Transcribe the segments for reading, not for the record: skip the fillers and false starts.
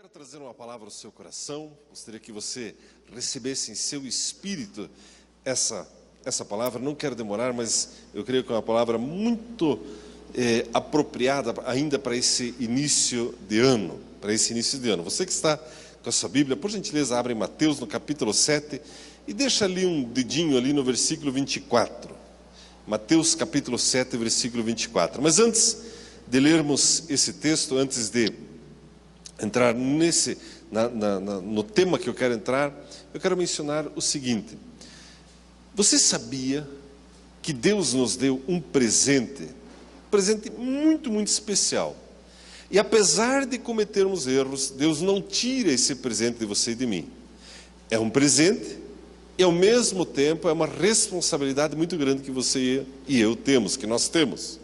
quero trazer uma palavra ao seu coração. Gostaria que você recebesse em seu espírito essa palavra. Não quero demorar, mas eu creio que é uma palavra muito apropriada ainda para esse início de ano. Você que está com a sua Bíblia, por gentileza, abre em Mateus no capítulo 7 e deixa ali um dedinho ali no versículo 24. Mateus capítulo 7, versículo 24. Mas antes de lermos esse texto, antes de entrar no tema que eu quero entrar, eu quero mencionar o seguinte: você sabia que Deus nos deu um presente muito, muito especial? E apesar de cometermos erros, Deus não tira esse presente de você e de mim. É um presente e ao mesmo tempo é uma responsabilidade muito grande que você e eu temos, que nós temos.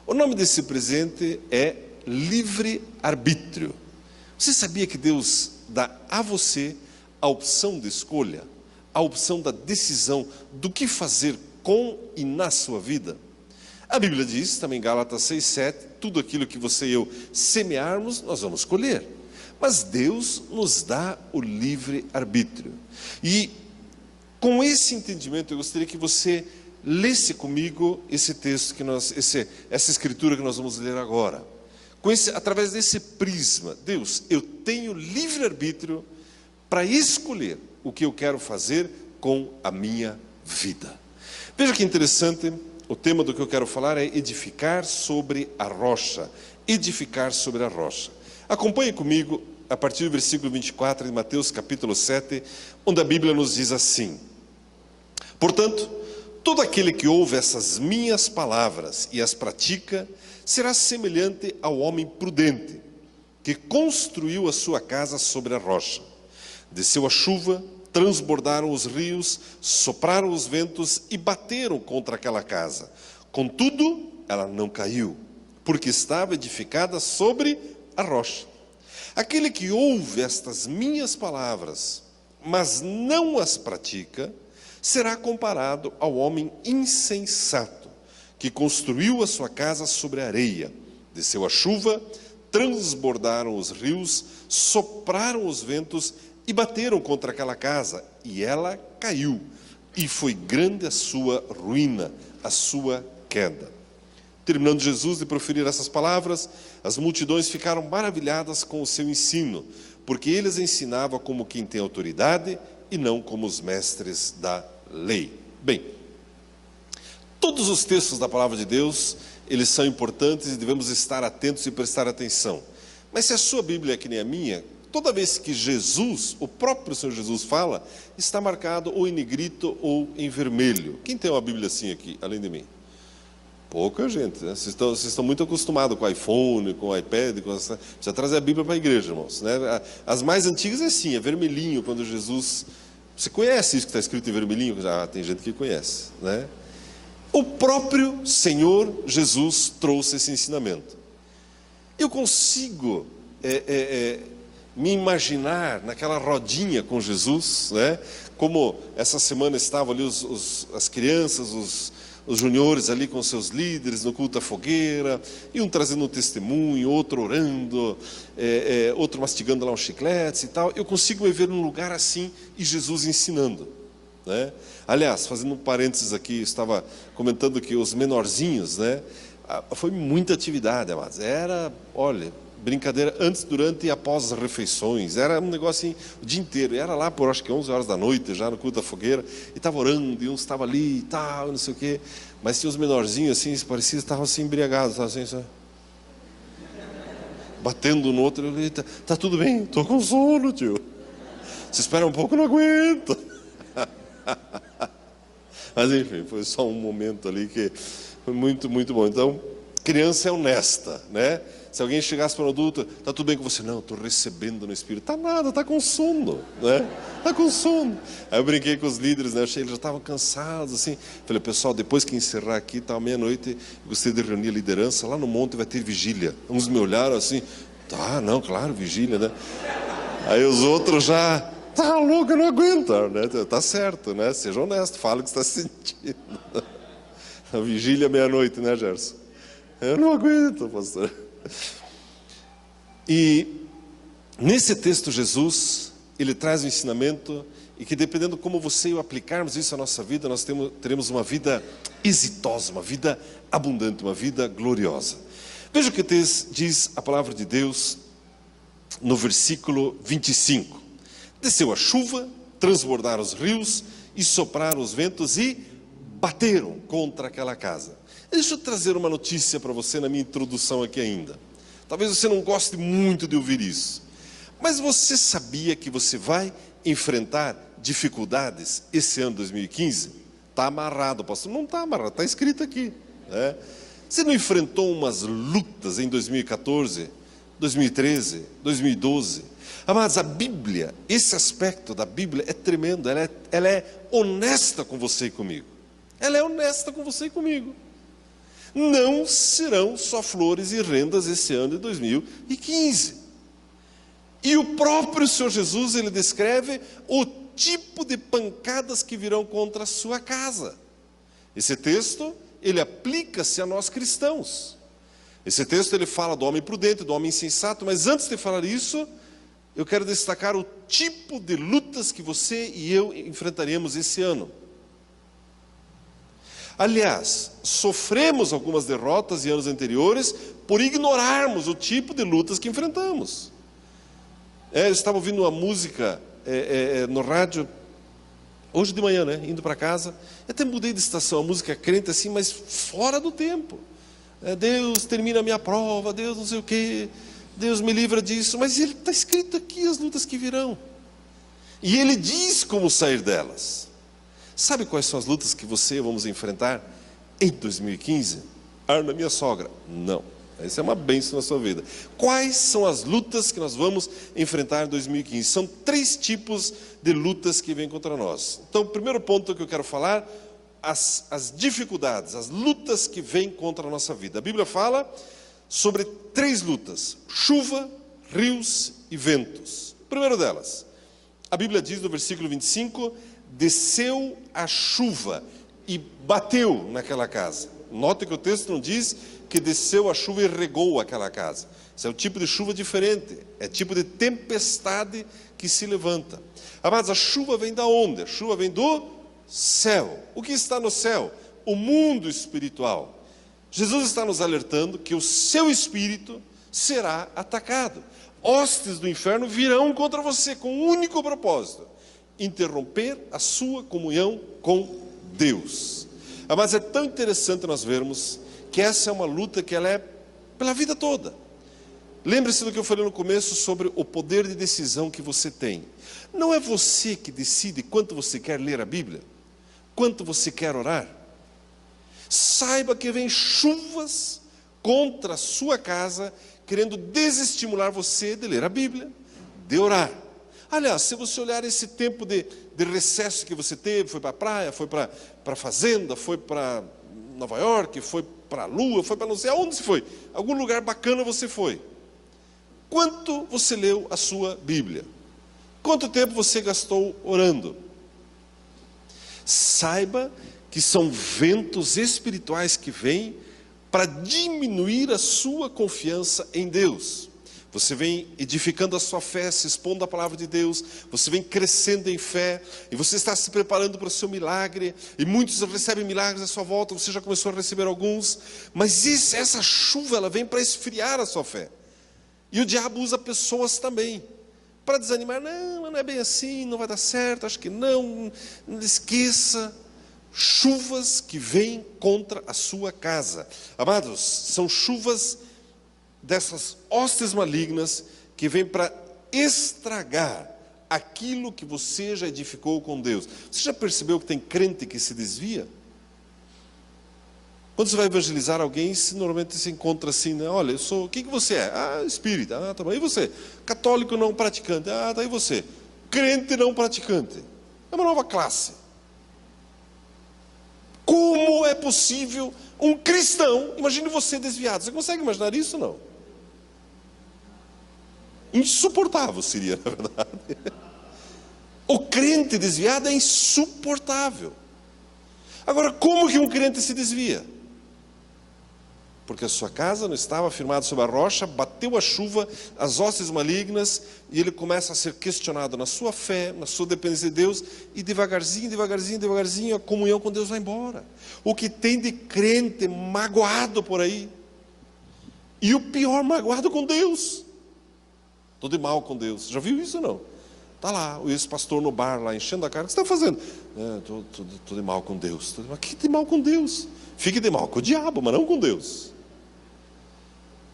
O nome desse presente é livre-arbítrio. Você sabia que Deus dá a você a opção de escolha, a opção da decisão do que fazer com e na sua vida? A Bíblia diz, também em Gálatas 6:7, tudo aquilo que você e eu semearmos, nós vamos colher. Mas Deus nos dá o livre-arbítrio. E com esse entendimento, eu gostaria que você lesse comigo esse texto, essa escritura que nós vamos ler agora. Através desse prisma, Deus, eu tenho livre-arbítrio para escolher o que eu quero fazer com a minha vida. Veja que interessante, o tema do que eu quero falar é edificar sobre a rocha. Edificar sobre a rocha. Acompanhe comigo a partir do versículo 24 de Mateus capítulo 7, onde a Bíblia nos diz assim: portanto, todo aquele que ouve essas minhas palavras e as pratica, será semelhante ao homem prudente, que construiu a sua casa sobre a rocha. Desceu a chuva, transbordaram os rios, sopraram os ventos e bateram contra aquela casa. Contudo, ela não caiu, porque estava edificada sobre a rocha. Aquele que ouve estas minhas palavras, mas não as pratica, será comparado ao homem insensato, que construiu a sua casa sobre a areia. Desceu a chuva, transbordaram os rios, sopraram os ventos e bateram contra aquela casa, e ela caiu, e foi grande a sua ruína, a sua queda. Terminando Jesus de proferir essas palavras, as multidões ficaram maravilhadas com o seu ensino, porque ele as ensinava como quem tem autoridade e não como os mestres da lei. Bem, todos os textos da palavra de Deus, eles são importantes e devemos estar atentos e prestar atenção. Mas se a sua Bíblia é que nem a minha, toda vez que Jesus, o próprio Senhor Jesus fala, está marcado ou em negrito ou em vermelho. Quem tem uma Bíblia assim aqui, além de mim? Pouca gente, né? Vocês estão muito acostumados com o iPhone, com o iPad, precisa trazer a Bíblia para a igreja, irmãos, né? As mais antigas é assim, é vermelhinho, quando Jesus... Você conhece isso que está escrito em vermelhinho? Já tem gente que conhece, né? O próprio Senhor Jesus trouxe esse ensinamento. Eu consigo me imaginar naquela rodinha com Jesus, né? Como essa semana estavam ali as crianças, os juniores ali com seus líderes no culto à fogueira, e um trazendo um testemunho, outro orando, outro mastigando lá uns chicletes e tal. Eu consigo me ver num lugar assim e Jesus ensinando, né? Aliás, fazendo um parênteses aqui, eu estava comentando que os menorzinhos, né? Foi muita atividade, amados. Era, olha, brincadeira antes, durante e após as refeições. Era um negócio assim, o dia inteiro. Era lá por acho que 11 horas da noite, já no culto da fogueira, e estava orando, e uns estavam ali e tal, não sei o quê. Mas tinha os menorzinhos assim, parecia que estavam assim embriagados, estavam assim, sabe? Batendo no outro. Eu falei, tá tudo bem, estou com sono, tio. Se espera um pouco, eu não aguento. Mas enfim, foi só um momento ali que foi muito, muito bom. Então, criança é honesta, né? Se alguém chegasse para um adulto, está tudo bem com você? Não, estou recebendo no Espírito. Está nada, está com sono, né? Está com sono. Aí eu brinquei com os líderes, né? Eles já estavam cansados, assim. Falei, pessoal, depois que encerrar aqui, tá meia-noite, eu gostaria de reunir a liderança. Lá no monte vai ter vigília. Uns me olharam assim, tá, não, claro, vigília, né? Aí os outros já, tá louco, eu não aguento, né? Tá certo, né? Seja honesto, fala o que você está sentindo. A vigília meia-noite, né, Gerson? Eu não aguento, pastor. E Nesse texto, Jesus, ele traz um ensinamento, e que dependendo como você e eu aplicarmos isso à nossa vida, nós teremos uma vida exitosa, uma vida abundante, uma vida gloriosa. Veja o que diz a palavra de Deus no versículo 25. Desceu a chuva, transbordaram os rios, e sopraram os ventos e bateram contra aquela casa. Deixa eu trazer uma notícia para você na minha introdução aqui ainda. Talvez você não goste muito de ouvir isso, mas você sabia que você vai enfrentar dificuldades esse ano 2015? Está amarrado, pastor. Não está amarrado, está escrito aqui, né? Você não enfrentou umas lutas em 2014, 2013, 2012? Amados, a Bíblia, esse aspecto da Bíblia é tremendo. Ela é honesta com você e comigo. Ela é honesta com você e comigo. Não serão só flores e rendas esse ano de 2015. E o próprio Senhor Jesus, ele descreve o tipo de pancadas que virão contra a sua casa. Esse texto, ele aplica-se a nós cristãos. Esse texto, ele fala do homem prudente, do homem insensato, mas antes de falar isso, eu quero destacar o tipo de lutas que você e eu enfrentaremos esse ano. Aliás, sofremos algumas derrotas em anos anteriores por ignorarmos o tipo de lutas que enfrentamos. Eu estava ouvindo uma música no rádio hoje de manhã, né, indo para casa. Eu até mudei de estação, a música crente assim, mas fora do tempo. Deus termina a minha prova, Deus não sei o quê, Deus me livra disso. Mas ele está escrito aqui as lutas que virão. E ele diz como sair delas. Sabe quais são as lutas que você e eu vamos enfrentar em 2015? Na minha sogra. Não. Essa é uma bênção na sua vida. Quais são as lutas que nós vamos enfrentar em 2015? São 3 tipos de lutas que vêm contra nós. Então, o primeiro ponto que eu quero falar, as dificuldades, as lutas que vêm contra a nossa vida. A Bíblia fala sobre 3 lutas: chuva, rios e ventos. O primeiro delas, a Bíblia diz no versículo 25, desceu a chuva e bateu naquela casa. Note que o texto não diz que desceu a chuva e regou aquela casa. Isso é um tipo de chuva diferente. É tipo de tempestade que se levanta. Amados, a chuva vem da onde? A chuva vem do céu. O que está no céu? O mundo espiritual. Jesus está nos alertando que o seu espírito será atacado. Hostes do inferno virão contra você com um único propósito: interromper a sua comunhão com Deus. Mas é tão interessante nós vermos que essa é uma luta que ela é pela vida toda. Lembre-se do que eu falei no começo sobre o poder de decisão que você tem. Não é você que decide quanto você quer ler a Bíblia, quanto você quer orar. Saiba que vem chuvas contra a sua casa, querendo desestimular você de ler a Bíblia, de orar. Aliás, se você olhar esse tempo de recesso que você teve, foi para a praia, foi para a fazenda, foi para Nova York, foi para a Lua, foi para não sei aonde você foi. Algum lugar bacana você foi. Quanto você leu a sua Bíblia? Quanto tempo você gastou orando? Saiba que são ventos espirituais que vêm para diminuir a sua confiança em Deus. Você vem edificando a sua fé, se expondo à palavra de Deus, você vem crescendo em fé, e você está se preparando para o seu milagre, e muitos recebem milagres à sua volta, você já começou a receber alguns, mas essa chuva, ela vem para esfriar a sua fé. E o diabo usa pessoas também, para desanimar. Não é bem assim, não vai dar certo, acho que não esqueça. Chuvas que vêm contra a sua casa. Amados, são chuvas dessas hostes malignas que vêm para estragar aquilo que você já edificou com Deus. Você já percebeu que tem crente que se desvia? Quando você vai evangelizar alguém, normalmente se encontra assim, né? Olha, eu sou, o que você é? Espírita. Tá bom. E você? Católico não praticante. Tá, e você? Crente não praticante. É uma nova classe. Como é possível um cristão, imagine você desviado, você consegue imaginar isso, não? Insuportável seria, na verdade. O crente desviado é insuportável. Agora, como que um crente se desvia? porque a sua casa não estava firmada sobre a rocha, bateu a chuva, as hostes malignas, e ele começa a ser questionado na sua fé, na sua dependência de Deus, e devagarzinho, devagarzinho, devagarzinho, a comunhão com Deus vai embora. O que tem de crente magoado por aí, e o pior, magoado com Deus, estou de mal com Deus. Já viu isso ou não? Está lá, o ex-pastor no bar, lá enchendo a cara, o que você está fazendo? Estou de mal com Deus. Mas que de mal com Deus? Fique de mal com o diabo, mas não com Deus.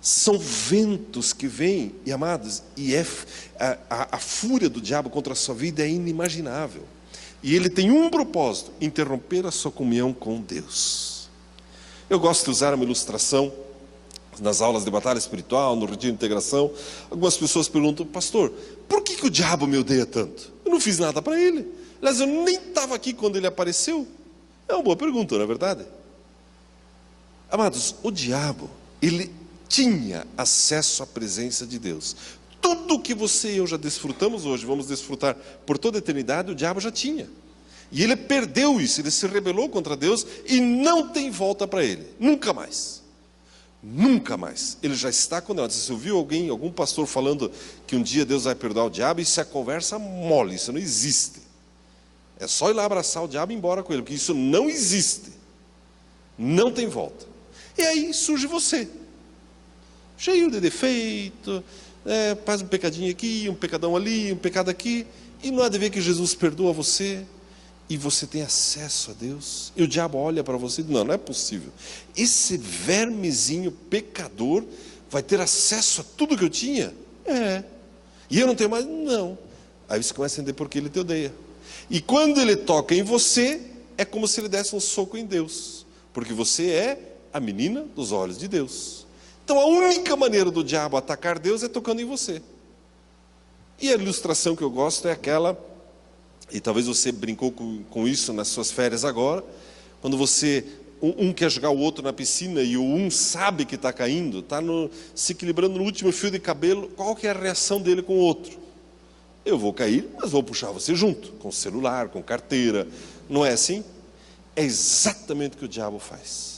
São ventos que vêm, e amados, e a fúria do diabo contra a sua vida é inimaginável. E ele tem um propósito: interromper a sua comunhão com Deus. Eu gosto de usar uma ilustração nas aulas de batalha espiritual, no retiro de integração. Algumas pessoas perguntam: pastor, por que o diabo me odeia tanto? Eu não fiz nada para ele. Aliás, eu nem estava aqui quando ele apareceu. É uma boa pergunta, não é verdade? Amados, o diabo, ele tinha acesso à presença de Deus. Tudo que você e eu já desfrutamos hoje, vamos desfrutar por toda a eternidade, o diabo já tinha. E ele perdeu isso, ele se rebelou contra Deus e não tem volta para ele, nunca mais. Nunca mais. Ele já está condenado. Você ouviu algum pastor falando que um dia Deus vai perdoar o diabo? Isso é conversa mole, isso não existe. É só ir lá abraçar o diabo e ir embora com ele, porque isso não existe. Não tem volta. E aí surge você, cheio de defeito, faz um pecadinho aqui, um pecadão ali, um pecado aqui, e não há de ver que Jesus perdoa você, e você tem acesso a Deus, e o diabo olha para você e diz: não é possível, esse vermezinho pecador vai ter acesso a tudo que eu tinha? E eu não tenho mais? Não. Aí você começa a entender por que ele te odeia. E quando ele toca em você, é como se ele desse um soco em Deus, porque você é a menina dos olhos de Deus. Então a única maneira do diabo atacar Deus é tocando em você. E a ilustração que eu gosto é aquela, e talvez você brincou com isso nas suas férias agora, quando você, um quer jogar o outro na piscina e o um sabe que está caindo, está se equilibrando no último fio de cabelo, qual que é a reação dele com o outro? Eu vou cair, mas vou puxar você junto, com celular, com carteira, não é assim? É exatamente o que o diabo faz.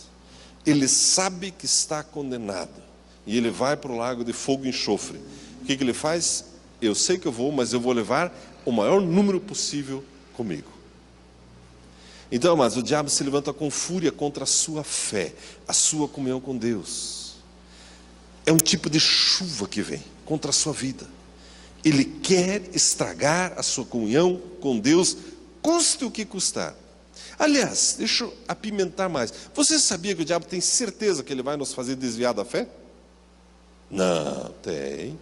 Ele sabe que está condenado, e ele vai para o lago de fogo e enxofre. O que ele faz? Eu sei que eu vou, mas eu vou levar o maior número possível comigo. Então, amados, o diabo se levanta com fúria contra a sua fé, a sua comunhão com Deus. É um tipo de chuva que vem contra a sua vida. Ele quer estragar a sua comunhão com Deus, custe o que custar. Aliás, deixa eu apimentar mais. Você sabia que o diabo tem certeza que ele vai nos fazer desviar da fé? Não, tem.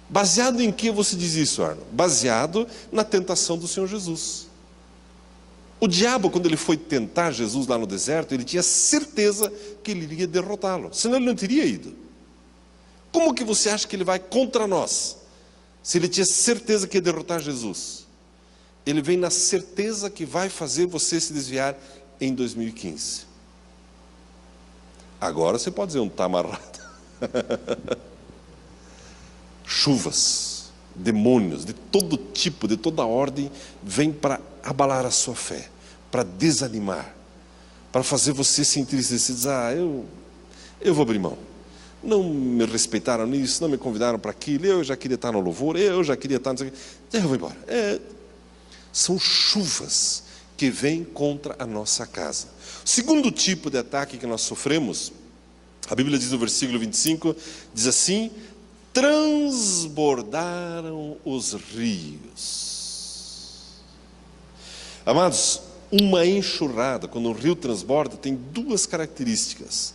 Baseado em que você diz isso, Arno? Baseado na tentação do Senhor Jesus. O diabo, quando ele foi tentar Jesus lá no deserto, ele tinha certeza que ele iria derrotá-lo, senão ele não teria ido. Como que você acha que ele vai contra nós, se ele tinha certeza que ia derrotar Jesus? Ele vem na certeza que vai fazer você se desviar em 2015. Agora você pode dizer: não está amarrado. Chuvas, demônios de todo tipo, de toda ordem, vêm para abalar a sua fé, para desanimar, para fazer você se entristecer, dizer: eu vou abrir mão. Não me respeitaram nisso, não me convidaram para aquilo, eu já queria estar no louvor, eu já queria estar... Eu vou embora. São chuvas que vêm contra a nossa casa. O segundo tipo de ataque que nós sofremos, a Bíblia diz no versículo 25, diz assim: transbordaram os rios. Amados, uma enxurrada, quando um rio transborda, tem duas características.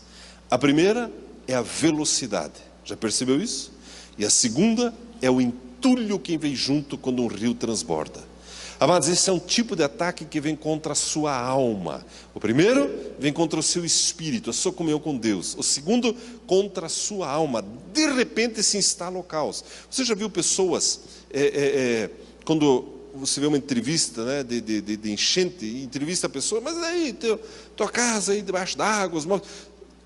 A primeira é a velocidade, já percebeu isso? E a segunda é o entulho que vem junto quando um rio transborda. Amados, esse é um tipo de ataque que vem contra a sua alma. O primeiro vem contra o seu espírito, a sua comunhão com Deus. O segundo, contra a sua alma. De repente se instala o caos. Você já viu pessoas, quando você vê uma entrevista, né, de enchente, e entrevista a pessoa: mas aí, tua casa aí debaixo d'água,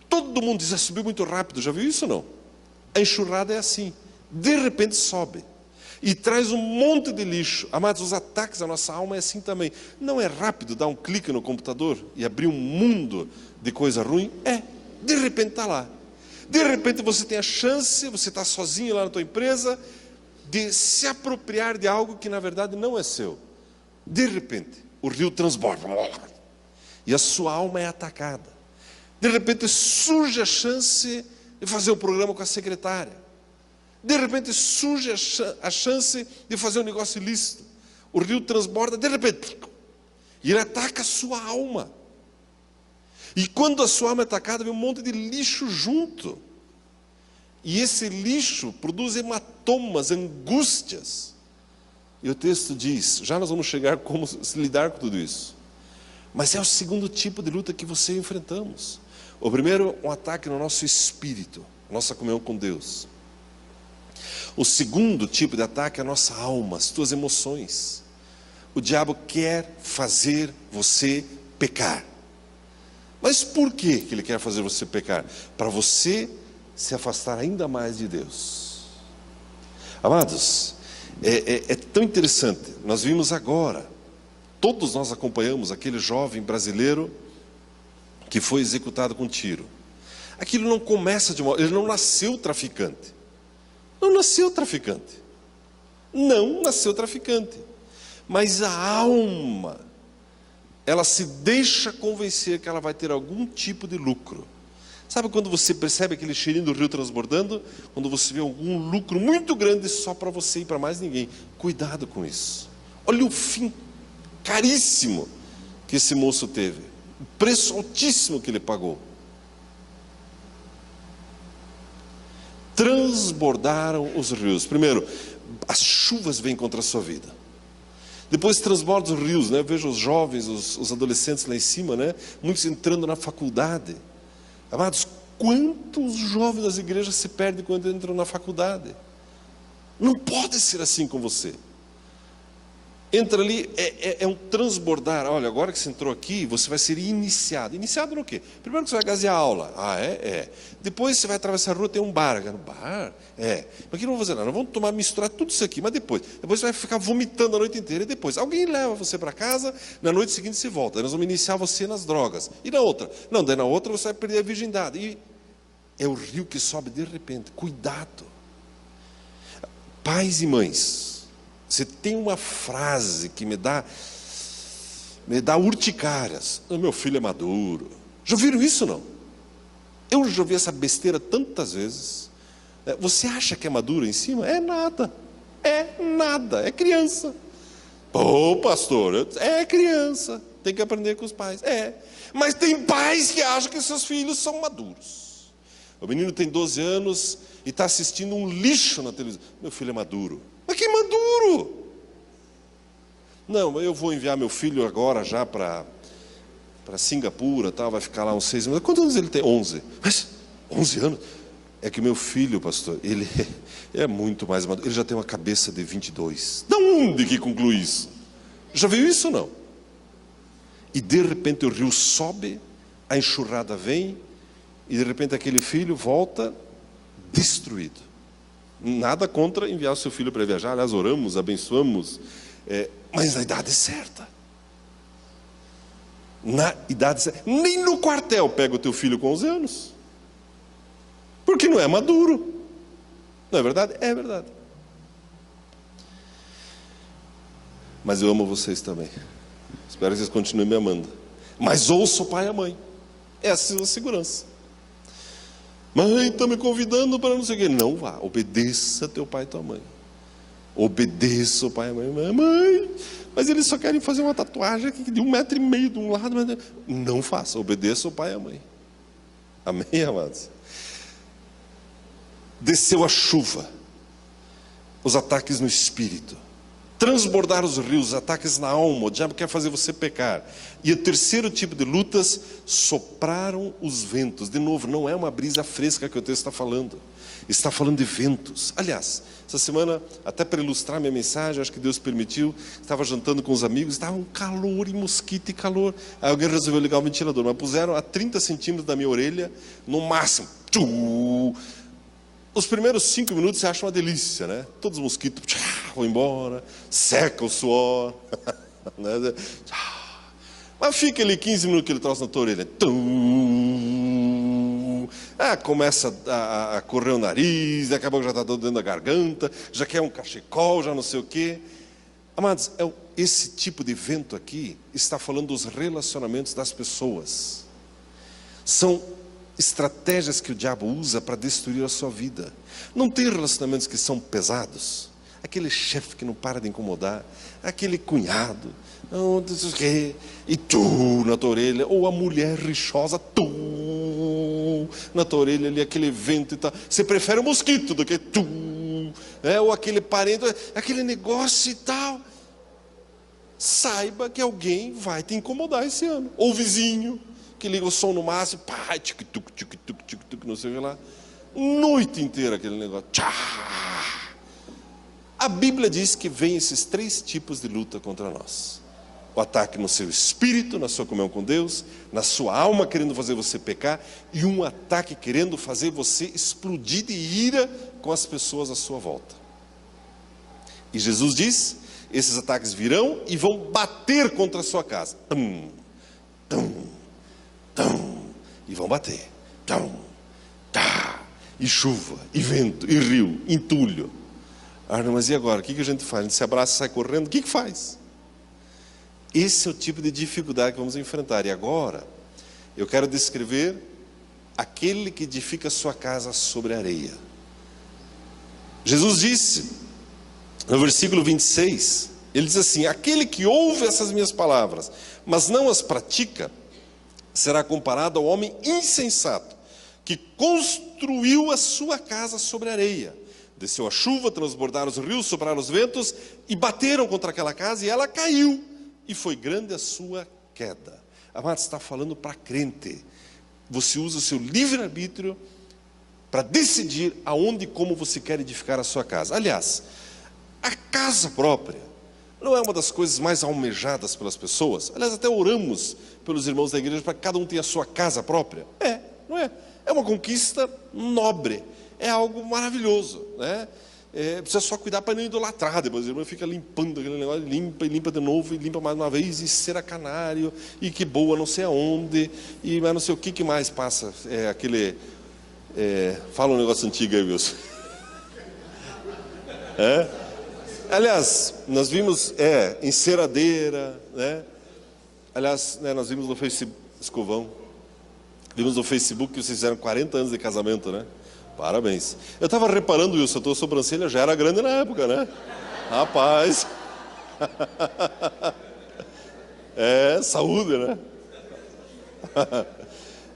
todo mundo diz: subiu muito rápido. Já viu isso ou não? A enxurrada é assim, de repente sobe e traz um monte de lixo. Amados, os ataques à nossa alma é assim também. Não é rápido dar um clique no computador e abrir um mundo de coisa ruim? de repente está lá. De repente você tem a chance, você está sozinho lá na tua empresa, de se apropriar de algo que na verdade não é seu. De repente, o rio transborda e a sua alma é atacada. De repente surge a chance de fazer um programa com a secretária. De repente surge a chance de fazer um negócio ilícito. O rio transborda, de repente, e ele ataca a sua alma. E quando a sua alma é atacada, vem um monte de lixo junto. E esse lixo produz hematomas, angústias. E o texto diz, já nós vamos chegar a como lidar com tudo isso. Mas é o segundo tipo de luta que você e eu enfrentamos. O primeiro, um ataque no nosso espírito, nossa comunhão com Deus. O segundo tipo de ataque é a nossa alma, as tuas emoções. O diabo quer fazer você pecar. Mas por que ele quer fazer você pecar? Para você se afastar ainda mais de Deus. Amados, é tão interessante. Nós vimos agora, todos nós acompanhamos aquele jovem brasileiro que foi executado com tiro. Aquilo não começa de uma... Ele não nasceu traficante. Não nasceu traficante. Não nasceu traficante. Mas a alma, ela se deixa convencer que ela vai ter algum tipo de lucro. Sabe quando você percebe aquele cheirinho do rio transbordando? Quando você vê algum lucro muito grande só para você e para mais ninguém. Cuidado com isso. Olha o fim caríssimo que esse moço teve. O preço altíssimo que ele pagou. Transbordaram os rios. Primeiro, as chuvas vêm contra a sua vida. Depois transbordam os rios, né? Eu vejo os jovens, os adolescentes lá em cima, né? Muitos entrando na faculdade. Amados, quantos jovens das igrejas se perdem quando entram na faculdade? Não pode ser assim com você. Entra ali, é um transbordar. Olha, agora que você entrou aqui, você vai ser iniciado. Iniciado no quê? Primeiro que você vai gazear a aula. Ah, é? Depois você vai atravessar a rua, tem um bar. No bar? Mas o que não vamos fazer? Não vamos misturar tudo isso aqui. Mas depois você vai ficar vomitando a noite inteira. E depois, alguém leva você para casa, na noite seguinte você volta. Nós vamos iniciar você nas drogas. E na outra? Não, daí na outra você vai perder a virgindade. E é o rio que sobe de repente. Cuidado. Pais e mães, você tem uma frase que me dá urticárias. Meu filho é maduro. Já ouviram isso, não? Eu já ouvi essa besteira tantas vezes. Você acha que é maduro em cima? É nada. É criança. Pô, pastor, é criança. Tem que aprender com os pais. Mas tem pais que acham que seus filhos são maduros. O menino tem 12 anos e está assistindo um lixo na televisão. Meu filho é maduro. Mas que maduro! Não, eu vou enviar meu filho agora já para Singapura, tal, vai ficar lá uns 6 meses. Quantos anos ele tem? 11. Mas 11 anos? É que meu filho, pastor, ele é muito mais maduro. Ele já tem uma cabeça de 22. De onde que conclui isso? Já viu isso ou não? E de repente o rio sobe, a enxurrada vem, e de repente aquele filho volta destruído. Nada contra enviar o seu filho para viajar. Aliás, oramos, abençoamos, mas na idade certa. Na idade certa. Nem no quartel pega o teu filho com 11 anos. Porque não é maduro. Não é verdade? É verdade. Mas eu amo vocês também. Espero que vocês continuem me amando. Mas ouça o pai e a mãe. Essa é a segurança. Mãe, está me convidando para não sei o quê. Não vá, obedeça teu pai e tua mãe. Obedeça o pai e a mãe. Mãe, mas eles só querem fazer uma tatuagem aqui de 1,5 metro de um lado. Não faça, obedeça o pai e a mãe. Amém, amados? Desceu a chuva, os ataques no espírito, transbordar os rios, ataques na alma, o diabo quer fazer você pecar. E o terceiro tipo de lutas, sopraram os ventos. De novo, não é uma brisa fresca que o texto está falando. Está falando de ventos. Aliás, essa semana, até para ilustrar minha mensagem, acho que Deus permitiu, estava jantando com os amigos, estava um calor e mosquito e calor. Aí alguém resolveu ligar o ventilador, mas puseram a 30 centímetros da minha orelha, no máximo. Os primeiros 5 minutos você acha uma delícia, né? Todos os mosquitos vão embora, seca o suor. Mas fica ali 15 minutos que ele trouxe na tua orelha. Começa a correr o nariz, daqui a pouco já está dentro da garganta, já quer um cachecol, já não sei o quê. Amados, esse tipo de vento aqui está falando dos relacionamentos das pessoas. São estratégias que o diabo usa para destruir a sua vida. Não tem relacionamentos que são pesados? Aquele chefe que não para de incomodar, aquele cunhado, não sei o quê, e tu na tua orelha, ou a mulher rixosa, tu na tua orelha ali, aquele vento e tal. Você prefere o mosquito do que tu, ou aquele parente, aquele negócio e tal. Saiba que alguém vai te incomodar esse ano. Ou o vizinho, que liga o som no máximo, pá, tic-tuc, tic-tuc, tic-tuc, não sei o que lá. Noite inteira aquele negócio. Tchá! A Bíblia diz que vem esses 3 tipos de luta contra nós. O ataque no seu espírito, na sua comunhão com Deus, na sua alma querendo fazer você pecar, e um ataque querendo fazer você explodir de ira com as pessoas à sua volta. E Jesus diz, esses ataques virão e vão bater contra a sua casa. Tum, tum, tum, e vão bater. Tum, tá, e chuva, e vento, e rio, entulho. Não, mas e agora? O que a gente faz? A gente se abraça e sai correndo? O que faz? Esse é o tipo de dificuldade que vamos enfrentar. E agora, eu quero descrever aquele que edifica sua casa sobre a areia. Jesus disse, no versículo 26, ele diz assim, aquele que ouve essas minhas palavras, mas não as pratica, será comparado ao homem insensato, que construiu a sua casa sobre a areia. Desceu a chuva, transbordaram os rios, sopraram os ventos, e bateram contra aquela casa, e ela caiu, e foi grande a sua queda. Amado, está falando para crente. Você usa o seu livre-arbítrio para decidir aonde e como você quer edificar a sua casa. Aliás, a casa própria não é uma das coisas mais almejadas pelas pessoas. Aliás, até oramos pelos irmãos da igreja para que cada um tenha a sua casa própria. Não é? É uma conquista nobre. É algo maravilhoso, né? Precisa só cuidar para não idolatrar. Depois o irmão fica limpando aquele negócio, limpa e limpa de novo, e limpa mais uma vez, e cera canário, e que boa não sei aonde, e mas não sei o que mais passa. Fala um negócio antigo aí, Wilson. Aliás, nós vimos enceradeira, né? Aliás, nós vimos no Facebook, escovão, vimos no Facebook que vocês fizeram 40 anos de casamento, né? Parabéns. Eu estava reparando, Wilson, a tua sobrancelha já era grande na época, né? Rapaz. Saúde, né?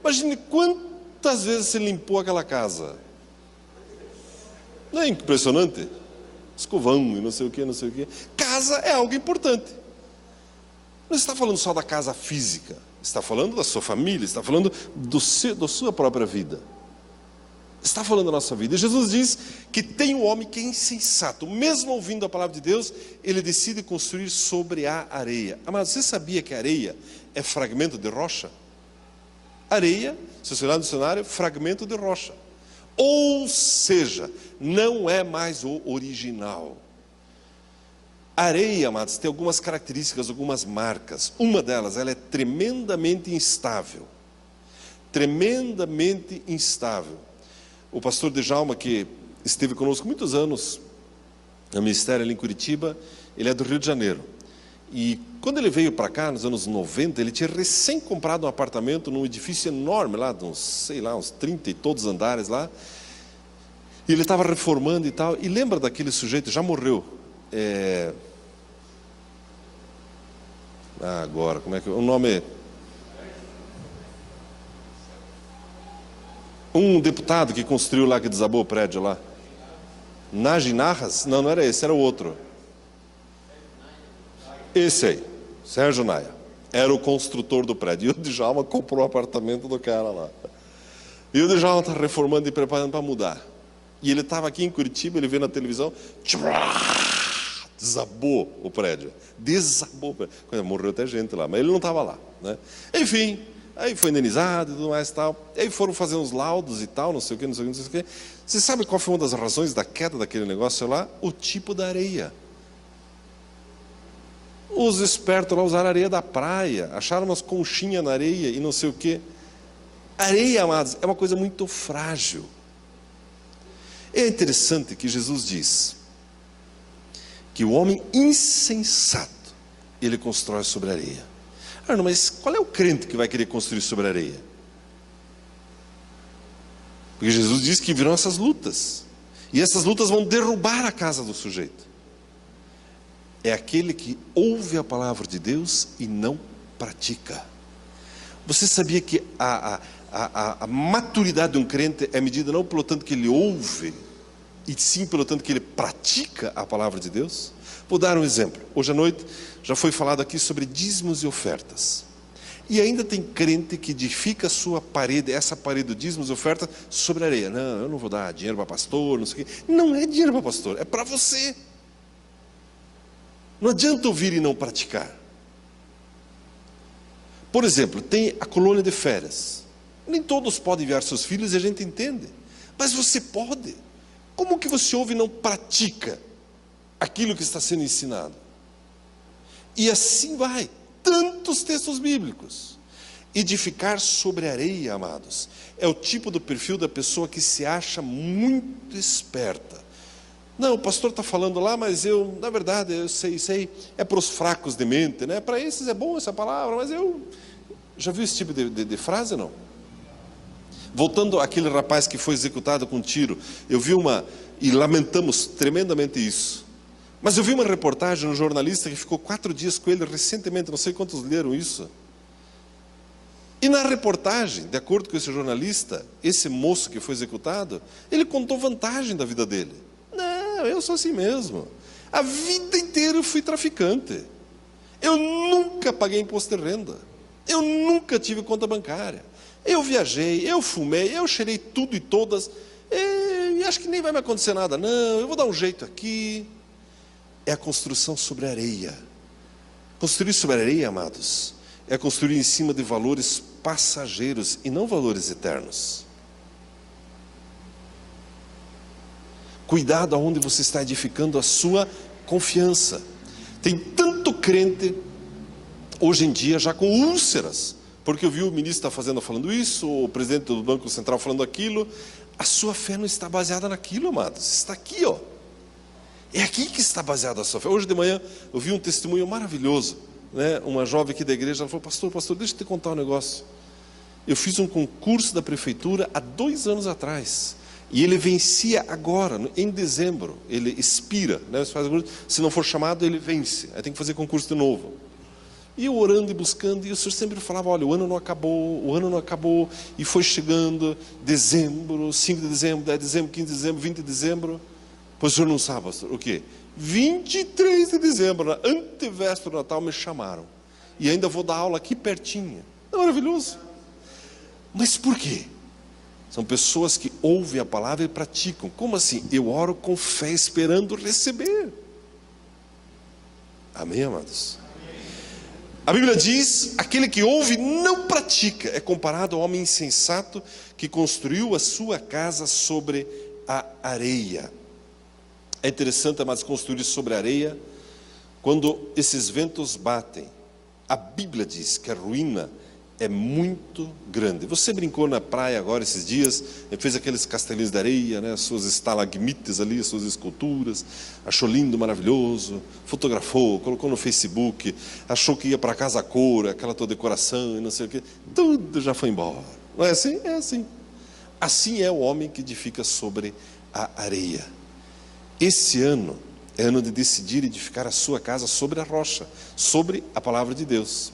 Imagine quantas vezes você limpou aquela casa. Não é impressionante? Escovão e não sei o que, não sei o que. Casa é algo importante. Não está falando só da casa física. Está falando da sua família, está falando da sua própria vida. Está falando da nossa vida. E Jesus diz que tem um homem que é insensato. Mesmo ouvindo a palavra de Deus, ele decide construir sobre a areia. Amado, você sabia que a areia é fragmento de rocha? Areia, se você olhar no dicionário, fragmento de rocha. Ou seja, não é mais o original. A areia, amados, tem algumas características, algumas marcas. Uma delas, ela é tremendamente instável. Tremendamente instável. O pastor Djalma, que esteve conosco muitos anos no ministério ali em Curitiba, ele é do Rio de Janeiro. E quando ele veio para cá, nos anos 90, ele tinha recém comprado um apartamento num edifício enorme lá, de uns 30 e todos andares lá. E ele estava reformando e tal. E lembra daquele sujeito, já morreu. Agora, como é que... O nome... Um deputado que construiu lá, que desabou o prédio lá. Nagy Narras? Não era esse, era o outro. Esse aí, Sérgio Naia. Era o construtor do prédio. E o Djalma comprou o apartamento do cara lá. E o Djalma está reformando e preparando para mudar. E ele estava aqui em Curitiba, ele veio na televisão, desabou o prédio. Desabou o prédio. Morreu até gente lá, mas ele não estava lá, né? Enfim... Aí foi indenizado e tudo mais e tal. Aí foram fazer uns laudos e tal, não sei o que, não sei o que, não sei o que. Você sabe qual foi uma das razões da queda daquele negócio lá? O tipo da areia. Os espertos lá usaram areia da praia, acharam umas conchinhas na areia e não sei o que. Areia, amados, é uma coisa muito frágil. É interessante que Jesus diz que o homem insensato, ele constrói sobre a areia. Ah, não, mas qual é o crente que vai querer construir sobre a areia? Porque Jesus diz que virão essas lutas, e essas lutas vão derrubar a casa do sujeito. É aquele que ouve a palavra de Deus e não pratica. Você sabia que a maturidade de um crente é medida não pelo tanto que ele ouve, e sim pelo tanto que ele pratica a palavra de Deus? Vou dar um exemplo. Hoje à noite já foi falado aqui sobre dízimos e ofertas. E ainda tem crente que edifica a sua parede, essa parede do dízimos e ofertas, sobre areia. Não, eu não vou dar dinheiro para pastor, não sei o quê. Não é dinheiro para pastor, é para você. Não adianta ouvir e não praticar. Por exemplo, tem a colônia de férias. Nem todos podem enviar seus filhos e a gente entende. Mas você pode. Como que você ouve e não pratica aquilo que está sendo ensinado? E assim vai. Tantos textos bíblicos. Edificar sobre areia, amados, é o tipo do perfil da pessoa que se acha muito esperta. Não, o pastor está falando lá, mas eu, na verdade, eu sei, é para os fracos de mente, né? Para esses é bom essa palavra, mas eu... Já viu esse tipo de frase, não? Voltando àquele rapaz que foi executado com um tiro, eu vi e lamentamos tremendamente isso. Mas eu vi uma reportagem no jornalista que ficou 4 dias com ele recentemente, não sei quantos leram isso. E na reportagem, de acordo com esse jornalista, esse moço que foi executado, ele contou vantagem da vida dele. Não, eu sou assim mesmo. A vida inteira eu fui traficante. Eu nunca paguei imposto de renda. Eu nunca tive conta bancária. Eu viajei, eu fumei, eu cheirei tudo e todas. E acho que nem vai me acontecer nada, não. Eu vou dar um jeito aqui. É a construção sobre areia. Construir sobre areia, amados, é construir em cima de valores passageiros e não valores eternos. Cuidado aonde você está edificando a sua confiança. Tem tanto crente hoje em dia já com úlceras, porque eu vi o ministro falando isso, o presidente do Banco Central falando aquilo. A sua fé não está baseada naquilo, amados. Está aqui, ó. É aqui que está baseada a sua fé. Hoje de manhã eu vi um testemunho maravilhoso, né? Uma jovem aqui da igreja, ela falou: pastor, deixa eu te contar um negócio. Eu fiz um concurso da prefeitura há 2 anos atrás, e ele vencia agora, em dezembro. Ele expira, né? Se não for chamado, ele vence. Aí tem que fazer concurso de novo. E eu orando e buscando, e o Senhor sempre falava: olha, o ano não acabou, e foi chegando dezembro, 5 de dezembro, 10 de dezembro, 15 de dezembro, 20 de dezembro. Pois o senhor não sabe, pastor, o quê? 23 de dezembro, na antevéspera do Natal, me chamaram. E ainda vou dar aula aqui pertinho. É maravilhoso. Mas por quê? São pessoas que ouvem a palavra e praticam. Como assim? Eu oro com fé, esperando receber. Amém, amados? A Bíblia diz: aquele que ouve e não pratica é comparado ao homem insensato que construiu a sua casa sobre a areia. É interessante, amados, construir sobre a areia. Quando esses ventos batem, a Bíblia diz que a ruína é muito grande. Você brincou na praia agora esses dias, fez aqueles castelinhos de areia, né, as suas estalagmites ali, as suas esculturas, achou lindo, maravilhoso, fotografou, colocou no Facebook, achou que ia para casa a cor, aquela tua decoração e não sei o quê, tudo já foi embora. Não é assim? É assim. Assim é o homem que edifica sobre a areia. Esse ano é ano de decidir edificar a sua casa sobre a rocha, sobre a palavra de Deus.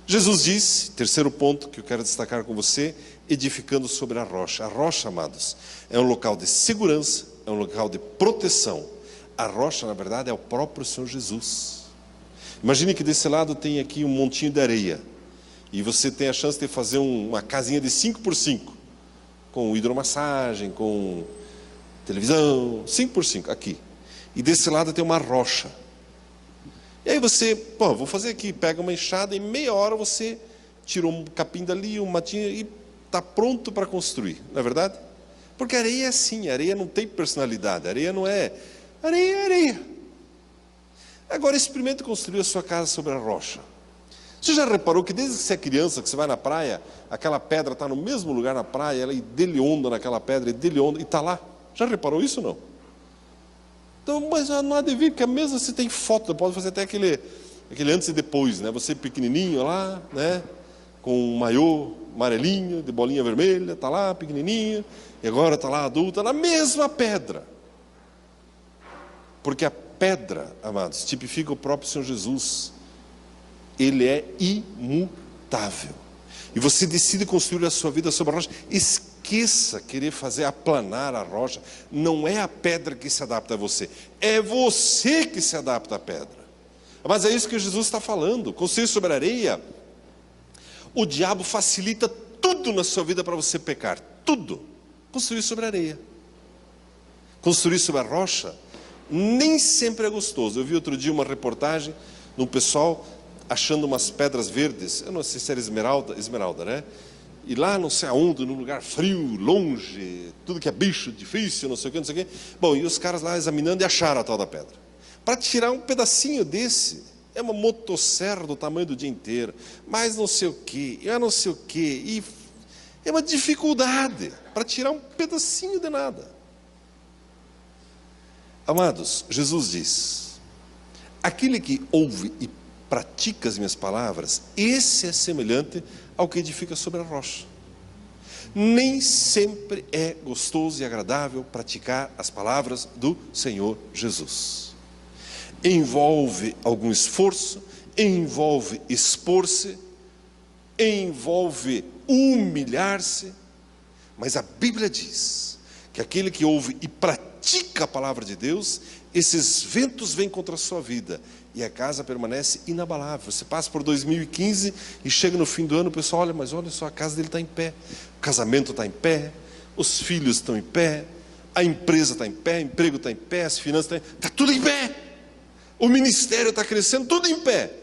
Jesus disse, terceiro ponto que eu quero destacar com você, edificando sobre a rocha. A rocha, amados, é um local de segurança, é um local de proteção. A rocha, na verdade, é o próprio Senhor Jesus. Imagine que desse lado tem aqui um montinho de areia, e você tem a chance de fazer uma casinha de 5x5, com hidromassagem, com televisão, 5x5, aqui. E desse lado tem uma rocha. E aí você, vou fazer aqui, pega uma enxada, em meia hora você tirou um capim dali, um matinho, e está pronto para construir, não é verdade? Porque a areia é assim, a areia não tem personalidade, a areia não é... Areia é areia. Agora experimente construir a sua casa sobre a rocha. Você já reparou que desde que você é criança, que você vai na praia, aquela pedra está no mesmo lugar na praia, ela delionda naquela pedra, e delionda, e está lá? Já reparou isso ou não? Então, mas não há de vir, porque mesmo se tem foto, pode fazer até aquele antes e depois, né? Você pequenininho lá, né? Com um maiô amarelinho, de bolinha vermelha, está lá pequenininho, e agora está lá adulta, na mesma pedra. Porque a pedra, amados, tipifica o próprio Senhor Jesus. Ele é imutável. E você decide construir a sua vida sobre a rocha. Esqueça querer fazer aplanar a rocha. Não é a pedra que se adapta a você, é você que se adapta à pedra. Mas é isso que Jesus está falando. Construir sobre a areia, o diabo facilita tudo na sua vida para você pecar. Tudo. Construir sobre a areia. Construir sobre a rocha nem sempre é gostoso. Eu vi outro dia uma reportagem de um pessoal achando umas pedras verdes, eu não sei se era esmeralda, né? E lá não sei aonde, num lugar frio, longe, tudo que é bicho difícil, não sei o que, não sei o que. Bom, e os caras lá examinando e acharam a tal da pedra. Para tirar um pedacinho desse, é uma motosserra do tamanho do dia inteiro, mas não sei o que, e é uma dificuldade para tirar um pedacinho de nada. Amados, Jesus diz: aquele que ouve e pratica as minhas palavras, esse é semelhante ao que edifica sobre a rocha. Nem sempre é gostoso e agradável praticar as palavras do Senhor Jesus. Envolve algum esforço, envolve expor-se, envolve humilhar-se, mas a Bíblia diz que aquele que ouve e pratica a palavra de Deus, esses ventos vêm contra a sua vida e a casa permanece inabalável. Você passa por 2015 e chega no fim do ano, o pessoal olha, mas olha só, a casa dele está em pé, o casamento está em pé, os filhos estão em pé, a empresa está em pé, o emprego está em pé, as finanças estão em pé, está tudo em pé, o ministério está crescendo, tudo em pé,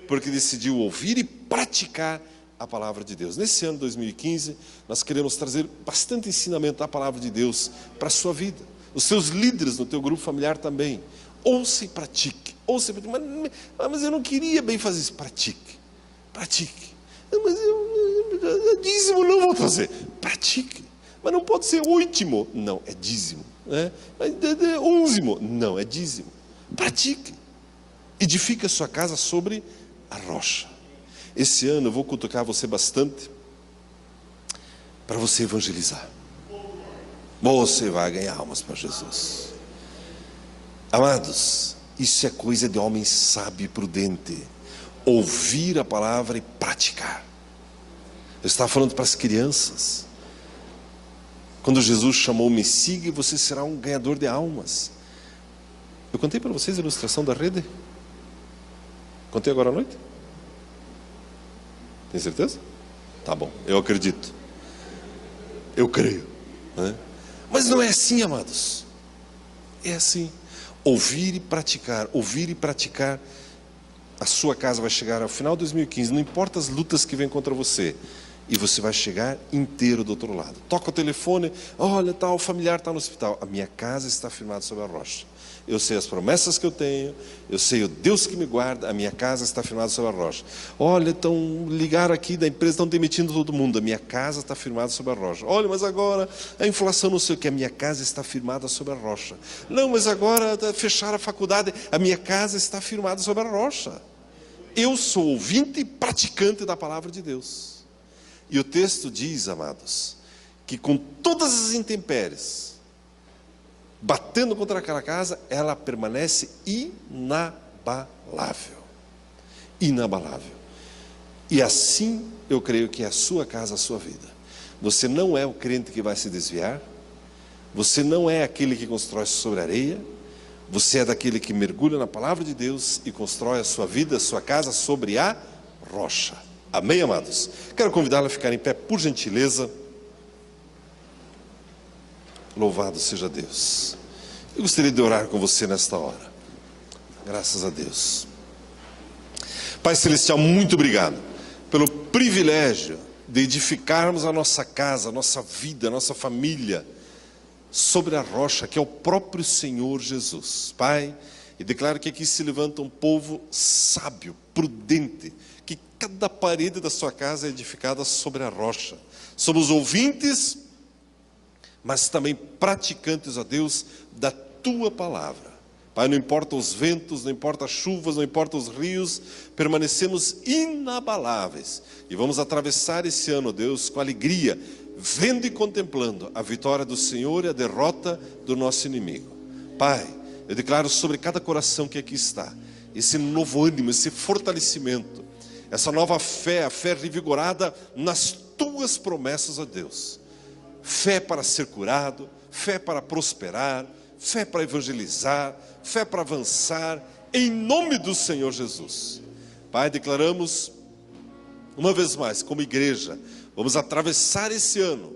porque decidiu ouvir e praticar a palavra de Deus. Nesse ano 2015, nós queremos trazer bastante ensinamento da palavra de Deus para a sua vida. Os seus líderes no teu grupo familiar também. Ouça e pratique. Ouça e pratique. Mas eu não queria bem fazer isso. Pratique. Pratique. Mas dízimo não vou fazer. Pratique. Mas não pode ser oitimo. Não, é dízimo. Unzimo. Não, é dízimo. Pratique. Edifique a sua casa sobre a rocha. Esse ano eu vou cutucar você bastante para você evangelizar. Você vai ganhar almas para Jesus. Amados, isso é coisa de homem sábio e prudente. Ouvir a palavra e praticar. Eu estava falando para as crianças. Quando Jesus chamou, me siga e você será um ganhador de almas. Eu contei para vocês a ilustração da rede? Contei agora à noite? Tem certeza? Tá bom, eu acredito. Eu creio, né? Mas não é assim, amados. É assim. Ouvir e praticar. Ouvir e praticar. A sua casa vai chegar ao final de 2015. Não importa as lutas que vêm contra você. E você vai chegar inteiro do outro lado. Toca o telefone. Olha, o familiar está no hospital. A minha casa está firmada sobre a rocha. Eu sei as promessas que eu tenho. Eu sei o Deus que me guarda. A minha casa está firmada sobre a rocha. Olha, ligaram aqui da empresa, estão demitindo todo mundo. A minha casa está firmada sobre a rocha. Olha, mas agora a inflação não sei o que. A minha casa está firmada sobre a rocha. Não, mas agora fecharam a faculdade. A minha casa está firmada sobre a rocha. Eu sou ouvinte e praticante da palavra de Deus. E o texto diz, amados, que com todas as intempéries, batendo contra aquela casa, ela permanece inabalável. Inabalável. E assim eu creio que é a sua casa, a sua vida. Você não é o crente que vai se desviar. Você não é aquele que constrói sobre areia. Você é daquele que mergulha na palavra de Deus e constrói a sua vida, a sua casa sobre a rocha. Amém, amados? Quero convidá-la a ficar em pé, por gentileza. Louvado seja Deus. Eu gostaria de orar com você nesta hora. Graças a Deus. Pai Celestial, muito obrigado pelo privilégio de edificarmos a nossa casa, a nossa vida, a nossa família sobre a rocha, que é o próprio Senhor Jesus. Pai, e declaro que aqui se levanta um povo sábio, prudente, que cada parede da sua casa é edificada sobre a rocha. Somos ouvintes, mas também praticantes, ó Deus, da Tua palavra. Pai, não importa os ventos, não importa as chuvas, não importa os rios, permanecemos inabaláveis. E vamos atravessar esse ano, ó Deus, com alegria, vendo e contemplando a vitória do Senhor e a derrota do nosso inimigo. Pai, eu declaro sobre cada coração que aqui está, esse novo ânimo, esse fortalecimento, essa nova fé, a fé revigorada nas Tuas promessas, ó Deus. Fé para ser curado, fé para prosperar, fé para evangelizar, fé para avançar, em nome do Senhor Jesus. Pai, declaramos, uma vez mais, como igreja, vamos atravessar esse ano,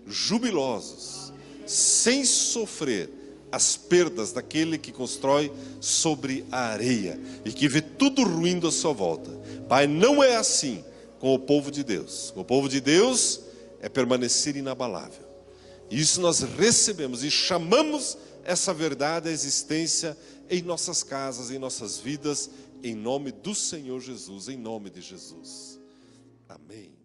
jubilosos, sem sofrer as perdas daquele que constrói sobre a areia, e que vê tudo ruindo à sua volta. Pai, não é assim com o povo de Deus. Com o povo de Deus é permanecer inabalável. Isso nós recebemos e chamamos essa verdade à existência em nossas casas, em nossas vidas, em nome do Senhor Jesus, em nome de Jesus. Amém.